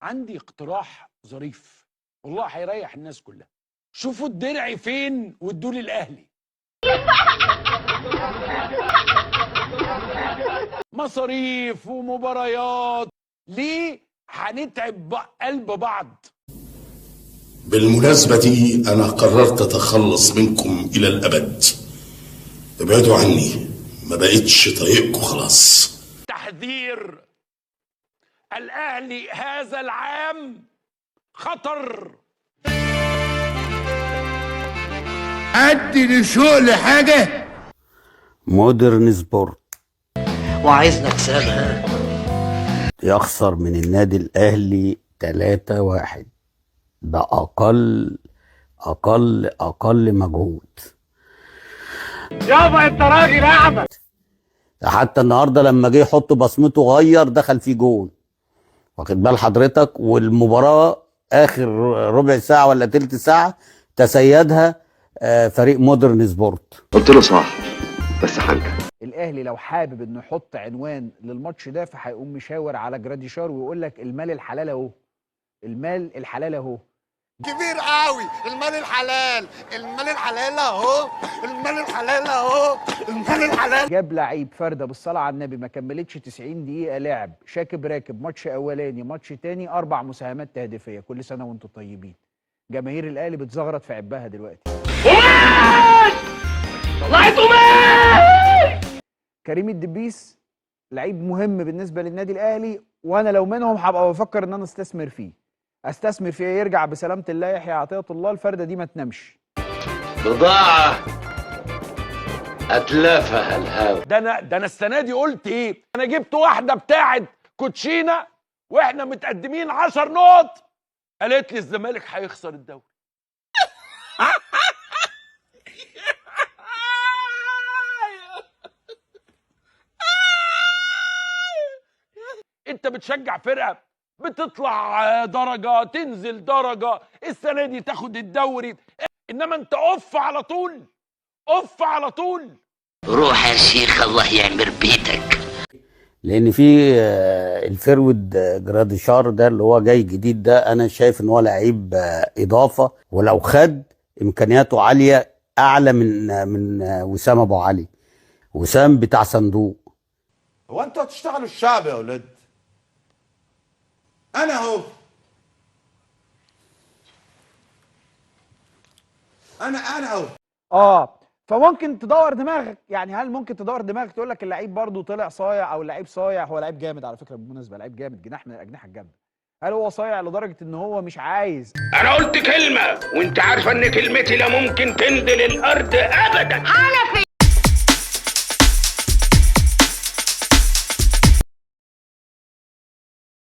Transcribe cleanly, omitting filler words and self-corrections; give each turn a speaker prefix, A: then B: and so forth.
A: عندي اقتراح ظريف والله هيريح الناس كلها. شوفوا الدرع فين وادوا لي الاهلي. مصاريف ومباريات، ليه هنتعب قلب بعض؟
B: بالمناسبة دي أنا قررت أتخلص منكم إلى الأبد. ابعدوا عني، ما بقتش طايقكم خلاص.
A: تحذير، الأهلي هذا العام خطر.
C: أدي لشغل حاجة.
D: مودرن سبورت
E: وعايز نكسبها.
D: يخسر من النادي الأهلي 3-1. ده أقل مجهود.
A: يابا انت راجل اعمى.
D: حتى النهارده لما جه يحط بصمته غير دخل فيه جون، واخد بال حضرتك؟ والمباراه اخر ربع ساعه ولا تلت ساعه تسيدها فريق مودرن سبورت.
F: قلت له صح بس حاجه.
G: الاهلي لو حابب انه يحط عنوان للماتش ده فهيقوم مشاور على جراديشار ويقول لك المال الحلال اهو، المال الحلال اهو.
C: كبير قوي المال الحلال، المال الحلال اهو، المال الحلال اهو، المال الحلال.
G: جاب لعيب فرده بالصلاه على النبي ما كملتش 90 دقيقه لعب، شاكب راكب، ماتش اولاني ماتش تاني 4 مساهمات تهديفيه. كل سنه وانتم طيبين. جماهير الاهلي بتزغرط في عبها دلوقتي. كريم الدبيس لعيب مهم بالنسبه للنادي الاهلي، وانا لو منهم هبقى بفكر ان انا استثمر فيه يرجع بسلامه الله يحيى عطيه الله. الفرده دي ما تنامش.
F: بضاعه اتلافها الهوا.
A: ده انا السنه دي قلت ايه؟ انا جبت واحده بتاعت كوتشينا واحنا متقدمين 10 نقط، قالت لي الزمالك هيخسر الدوري. انت بتشجع فرقه بتطلع درجه تنزل درجه، السنه دي تاخد الدوري، انما انت اوف على طول، اوف على طول.
E: روح يا شيخ الله يعمر بيتك.
D: لان في الفيرود جراديشار ده اللي هو جاي جديد ده، انا شايف ان هو لعيب اضافه، ولو خد امكانياته عاليه اعلى من وسام ابو علي. وسام بتاع صندوق.
C: هو انتوا هتشتغلوا الشعب يا ولاد؟ انا اهو، انا اهو.
G: فممكن تدور دماغك، يعني هل ممكن تدور دماغك تقول لك اللعيب برضه طلع صايع، او اللعيب صايع؟ هو لعيب جامد على فكره، بالمناسبه لعيب جامد، جناح من الاجنحه الجامده. هل هو صايع لدرجه ان هو مش عايز؟
H: انا قلت كلمه وانت عارفه ان كلمتي لا ممكن تنزل الارض ابدا.